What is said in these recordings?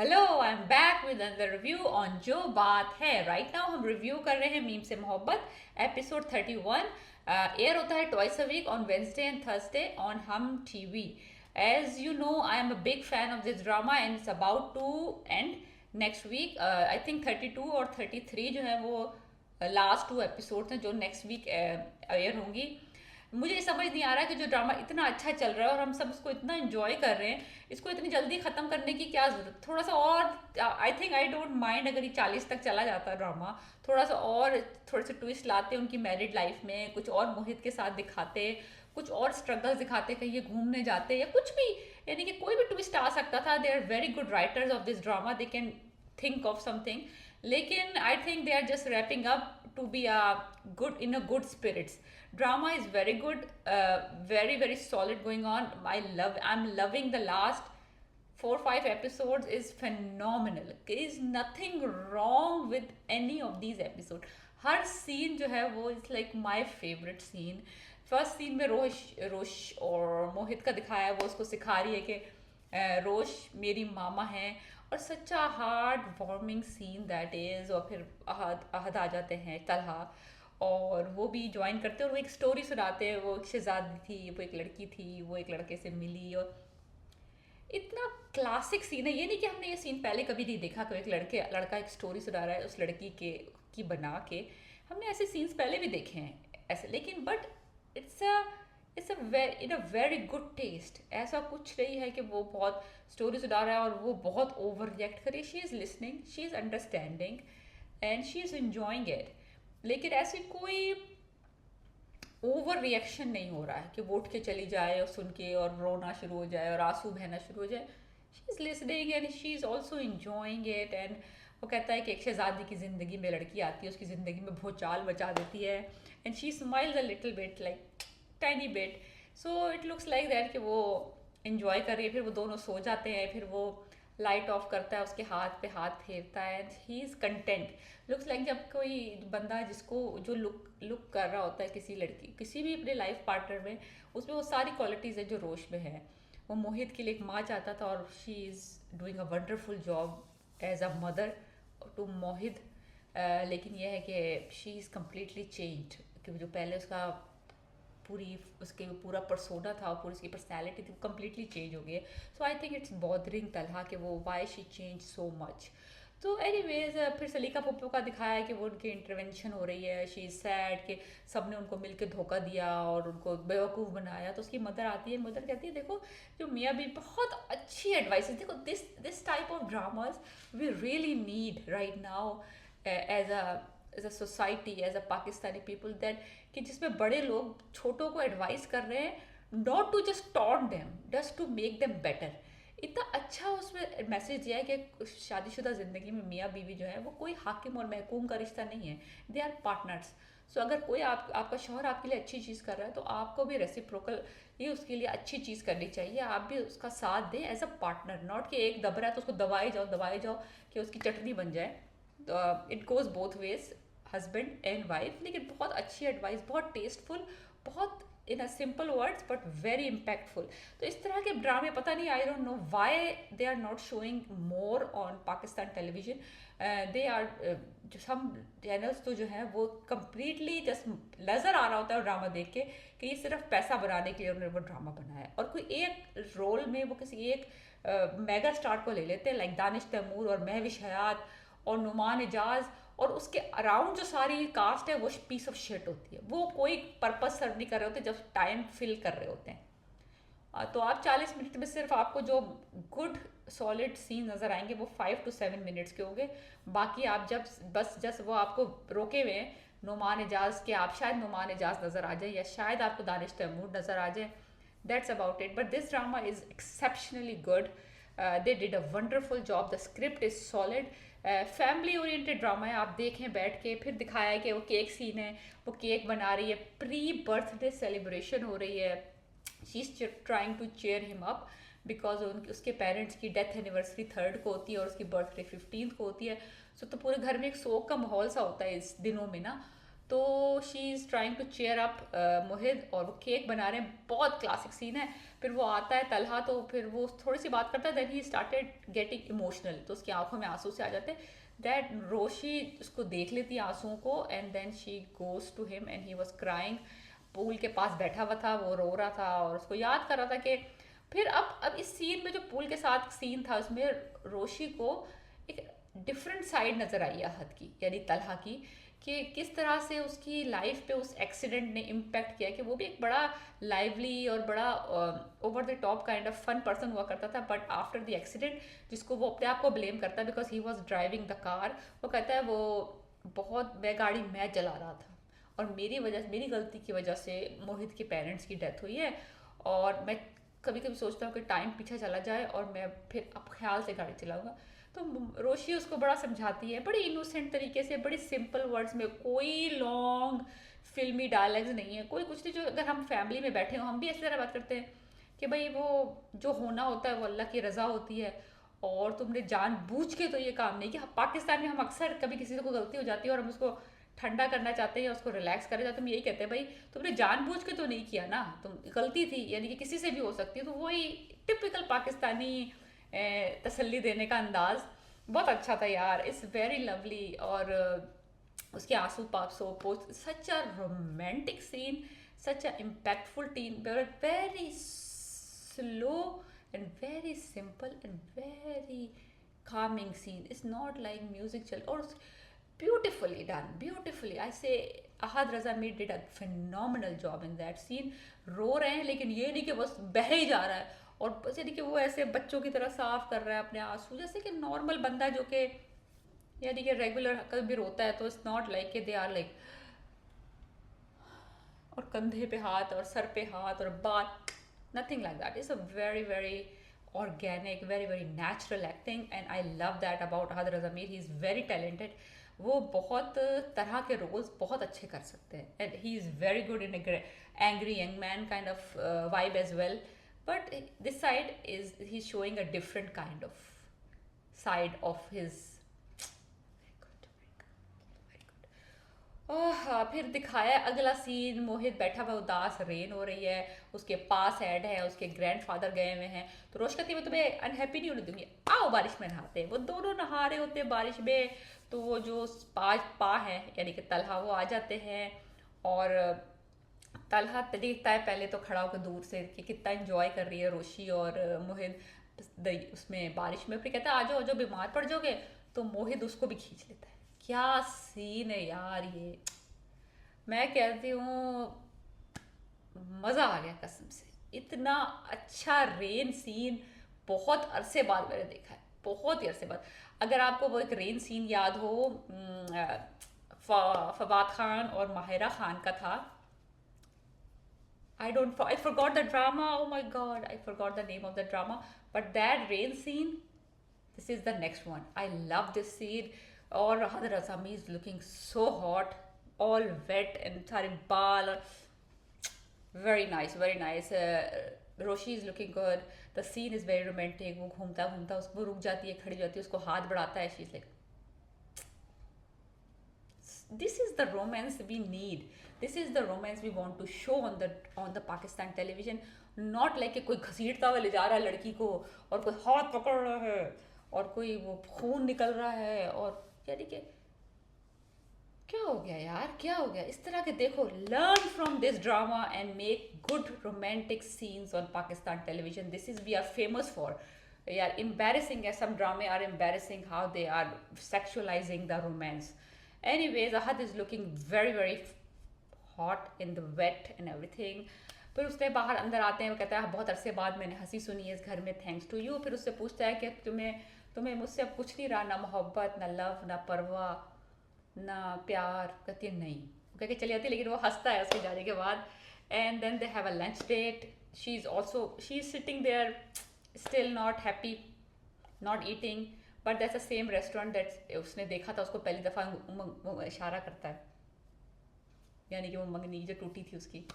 Hello, I am back with another review on जो बात है। राइट नाउ हम रिव्यू कर रहे हैं मीम से मोहब्बत एपिसोड 31। एयर होता है twice a week on Wednesday and Thursday on Hum TV. As you know, I am a big fan of this drama and it's about to end next week. I think 32 और 33 जो है वो last to episode हैं जो next week air होंगी। मुझे ये समझ नहीं आ रहा है कि जो ड्रामा इतना अच्छा चल रहा है और हम सब इसको इतना एंजॉय कर रहे हैं, इसको इतनी जल्दी ख़त्म करने की क्या ज़रूरत। थोड़ा सा और I think I don't mind अगर ये 40 तक चला जाता ड्रामा। थोड़ा सा और थोड़े से ट्विस्ट लाते उनकी मैरिड लाइफ में, कुछ और मोहित के साथ दिखाते, कुछ और स्ट्रगल्स दिखाते, कहीं ये घूमने जाते या कुछ भी। यानी कि कोई भी ट्विस्ट आ सकता था। They are very good writers of this drama, they can think of something. लेकिन I think they are just wrapping up to be a good in a good spirits. Drama is very good, very solid going on. I'm loving the last 4-5 episodes is phenomenal. There is nothing wrong with any of these episodes. हर scene जो है वो is like my favourite scene. First scene में रोश और मोहित का दिखाया है, वो उसको सिखा रही है कि रोश मेरी मामा हैं। और सच्चा heart warming seen that is. और फिर अहद आ जाते हैं, तलहा, और वो भी ज्वाइन करते हैं और वो एक स्टोरी सुनाते हैं। वो एक शहजादी थी, वो एक लड़की थी, वो एक लड़के से मिली। और इतना क्लासिक सीन है। ये नहीं कि हमने ये सीन पहले कभी नहीं देखा, कोई एक लड़का एक स्टोरी सुना रहा है उस लड़की के की बना के। हमने ऐसे सीन्स पहले भी देखे हैं ऐसे, लेकिन but it's a it's a in a very good test. ऐसा कुछ नहीं है कि वो बहुत स्टोरी सुना रहा है और वो बहुत ओवर रिएक्ट करे। She is listening, she is understanding and she is enjoying it. लेकिन ऐसी कोई ओवर रिएक्शन नहीं हो रहा है कि वो उठ के चली जाए और सुन के और रोना शुरू हो जाए और आंसू बहना शुरू हो जाए। She is listening and she is also enjoying it. And वो कहता है कि एक शहजादी की ज़िंदगी में लड़की आती है, उसकी ज़िंदगी में भूचाल मचा देती है। And she smiles a little bit, like tiny bit. So it looks like that कि वो इंजॉय कर रही है। फिर वो दोनों सो जाते हैं, फिर वो लाइट ऑफ करता है, उसके हाथ पे हाथ फेरता है and he is content. Looks like जब कोई बंदा जिसको जो लुक लुक कर रहा होता है किसी लड़की, किसी भी अपने लाइफ पार्टनर में, उसमें वो सारी क्वालिटीज़ है जो रोश में है। वो मोहित के लिए एक माँ चाहता था और she is doing a wonderful job as a mother to Mohit. लेकिन यह है कि शी इज़ कम्प्लीटली चेंज्ड, कि जो पहले उसका पूरी उसके पूरा परसोना था, पूरी उसकी पर्सनैलिटी थी, वो कम्प्लीटली चेंज हो गई है। So I think it's bothering Talha कि वो why she change so much. तो एनीवेज फिर सलीका पप्पू का दिखाया है कि वो उनकी इंटरवेंशन हो रही है। शी इज़ सैड कि सबने उनको मिलकर धोखा दिया और उनको बेवकूफ़ बनाया। तो उसकी मदर आती है, मदर कहती है देखो जो मियाँ भी बहुत अच्छी एडवाइस, देखो this this type of dramas we really need right now as a society, as a Pakistani people, that कि जिसमें बड़े लोग छोटों को एडवाइस कर रहे हैं, not to just taunt them, just to make them better. इतना अच्छा उसमें मैसेज दिया है कि शादीशुदा ज़िंदगी में मियाँ बीवी जो है वो कोई हाकिम और महकूम का रिश्ता नहीं है, दे आर पार्टनर्स। सो अगर कोई आपका शौहर आपके लिए अच्छी चीज़ कर रहा है तो आपको भी रेसिप्रोकल ये उसके लिए अच्छी चीज़ करनी चाहिए। आप भी उसका साथ दें एज अ पार्टनर, नॉट कि एक दब रहा है तो उसको दबाए जाओ कि उसकी चटनी बन जाए। It goes both ways, husband and wife. लेकिन बहुत अच्छी एडवाइस, बहुत टेस्टफुल, बहुत in a simple words but very impactful. तो इस तरह के ड्रामे पता नहीं, I don't know why they are not showing more on Pakistan television. They are जो सम चैनल्स तो जो है वो कम्प्लीटली जस्ट नज़र आ रहा होता है ड्रामा देख के कि ये सिर्फ पैसा बनाने के लिए उन्होंने वो ड्रामा बनाया है। और कोई एक रोल में वो किसी एक मेगा स्टार को ले लेते हैं, लाइक दानिश तैमूर और महविश हयात और नुमान एजाज, और उसके अराउंड जो सारी कास्ट है वो पीस ऑफ शिट होती है। वो कोई पर्पस सर्व नहीं कर रहे होते, जब टाइम फिल कर रहे होते हैं। तो आप 40 मिनट में सिर्फ आपको जो गुड सॉलिड सीन नज़र आएंगे वो 5 to 7 मिनट्स के होंगे। बाकी आप जब बस जस्ट वो आपको रोके हुए हैं नुमान एजाज के, आप शायद नुमान एजाज नज़र आ जाए या शायद आपको दानिश तैमूर नज़र आ जाए। That's about it, but this drama is exceptionally good. They did a wonderful job, the script is solid. Family oriented drama है, आप देखें बैठ के। फिर दिखाया है कि वो केक सीन है, वो केक बना रही है, प्री बर्थडे सेलिब्रेशन हो रही है। She is trying to cheer him up because उसके पेरेंट्स की डेथ एनिवर्सरी 3rd को होती है और उसकी बर्थडे 15th को होती है। सो तो पूरे घर में एक शोक का माहौल सा होता है इस दिनों में ना। तो she is trying to cheer up Mohit, और वो केक बना रहे हैं, बहुत क्लासिक सीन है। फिर वो आता है तलहा, तो फिर वो थोड़ी सी बात करता है, then he started getting emotional, तो उसकी आंखों में आंसू से आ जाते हैं। दैट रोशी उसको देख लेती है आंसुओं को, and then she goes to him and he was crying. Pool के पास बैठा हुआ था, वो रो रहा था और उसको याद कर रहा था कि फिर अब इस सीन में जो पूल के साथ सीन था उसमें रोशी को एक डिफरेंट साइड नज़र आई आहत की, यानी तलहा की, कि किस तरह से उसकी लाइफ पे उस एक्सीडेंट ने इम्पैक्ट किया, कि वो भी एक बड़ा लाइवली और बड़ा over the top kind of fun person हुआ करता था, बट आफ्टर द एक्सीडेंट, जिसको वो अपने आप को ब्लेम करता है because he was driving the car, वो कहता है वो बहुत, मैं गाड़ी मैं चला रहा था और मेरी गलती की वजह से मोहित के पेरेंट्स की डेथ हुई है, और मैं कभी कभी सोचता हूँ कि टाइम पीछे चला जाए और मैं फिर अब ख्याल से गाड़ी चलाऊंगा। तो रोशी उसको बड़ा समझाती है, बड़ी इनोसेंट तरीके से, बड़ी सिंपल वर्ड्स में, कोई लॉन्ग फिल्मी डायलॉग्स नहीं है, कोई कुछ नहीं। जो अगर हम फैमिली में बैठे हो, हम भी इस तरह बात करते हैं कि भाई वो जो होना होता है वो अल्लाह की रज़ा होती है, और तुमने जानबूझ के तो ये काम नहीं किया। पाकिस्तान में हम अक्सर कभी किसी को गलती हो जाती है और हम उसको ठंडा करना चाहते हैं या उसको रिलैक्स करना चाहते हैं, हम यही कहते हैं भाई तुमने जानबूझ के तो नहीं किया ना, तुम गलती थी, यानी कि किसी से भी हो सकती है। तो वही टिपिकल पाकिस्तानी तसल्ली देने का अंदाज बहुत अच्छा था यार, इट्स वेरी लवली। और उसके आंसू पासो पोस्ट, such a romantic scene, such a impactful teen, very slow and very simple and very calming scene. It's not like music chal, or beautifully done, beautifully, I say Ahad Raza Mir did a phenomenal job in that scene. रो रहे हैं लेकिन ये नहीं कि बस बह ही जा रहा है, और बस यानी कि वो ऐसे बच्चों की तरह साफ कर रहा है अपने आंसू, जैसे कि नॉर्मल बंदा जो कि यानी कि रेगुलर कभी भी रोता है, तो इट्स नॉट लाइक कि दे आर लाइक, और कंधे पे हाथ और सर पे हाथ और बाल, nothing like that. It's a very very organic, very very natural acting, and I love that about Ahad Raza Mir. He is very talented. वो बहुत तरह के रोल्स बहुत अच्छे कर सकते हैं, and he is very good in angry young man kind of vibe as well, but this side is he showing a different kind of side of his. Oh हाँ, फिर दिखाया अगला सीन, मोहित बैठा हुआ उदास, रेन हो रही है, उसके पास ऐड है, उसके ग्रैंडफादर गए हुए हैं, तो रोश कहती है मैं तुम्हें अनहैप्पी नहीं होने दूंगी, आओ बारिश में नहाते हैं। वो दोनों नहा रहे होते हैं बारिश में, तो वो जो पा है यानी कि तलहा, वो आ जाते हैं, और तलहा देखता है पहले तो खड़ा होकर दूर से कि कितना इंजॉय कर रही है रोशी और मोहित उसमें बारिश में, फिर कहता है आ जाओ, जो बीमार पड़ जाओगे, तो मोहित उसको भी खींच लेता है। क्या सीन है यार ये, मैं कहती हूँ मज़ा आ गया कसम से, इतना अच्छा रेन सीन बहुत अरसे बाद मैंने देखा है, बहुत ही अरसे बाद। अगर आपको वो एक रेन सीन याद हो, फवाद खान और माहिरा खान का था, I forgot the drama, oh my god, I forgot the name of the drama, but that rain scene, this is the next one. I love this scene. और Ahad Raza Mir is looking so hot, all wet and सारे बाल, और very nice, very nice. Roshi is looking good. The scene is very romantic. वो घूमता घूमता उसको रुक जाती है, खड़ी जाती है, उसको हाथ बढ़ाता है, she's like, this is the romance we need, this is the romance we want to show on the Pakistan television, not like कि कोई घसीटता हुआ ले जा रहा है लड़की को, और कोई हाथ पकड़ रहा है, और कोई वो खून निकल रहा है, और यानी कि क्या हो गया यार, क्या हो गया इस तरह के। देखो, learn from this drama and make good romantic scenes on Pakistan television, this is we are famous for. यार embarrassing है, some drama are embarrassing how they are sexualizing the romance. Anyways, Ahad is looking very very hot in the wet and everything. फिर उससे बाहर अंदर आते हैं, वो कहता है बहुत अरसे बाद मैंने हंसी सुनी है इस घर में, थैंक्स टू यू। फिर उससे पूछता है कि तुम्हें मुझसे अब कुछ नहीं रहा, ना मोहब्बत, ना लव, ना परवाह, ना प्यार। कहती है नहीं, वो कह के चली जाती है, लेकिन वो हंसता है उसके जाने के बाद। And then they have a lunch date, she is sitting there still not happy, not eating, but that's the same restaurant that उसने देखा था उसको पहली दफ़ा, इशारा करता है, यानी कि वो मंगनी जो टूटी थी उसकी,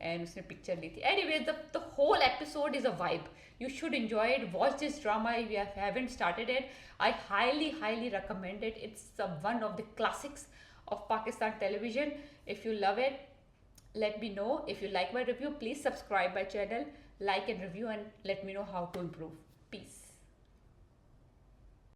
एंड उसने पिक्चर ली थी। Anyway, the whole episode is a vibe, you should enjoy it, watch this drama if you haven't started it. I highly recommend it. It's one of the classics of Pakistan television. If you love it, let me know. If you like my review, please subscribe my channel, like and review, and let me know how to improve. Peace.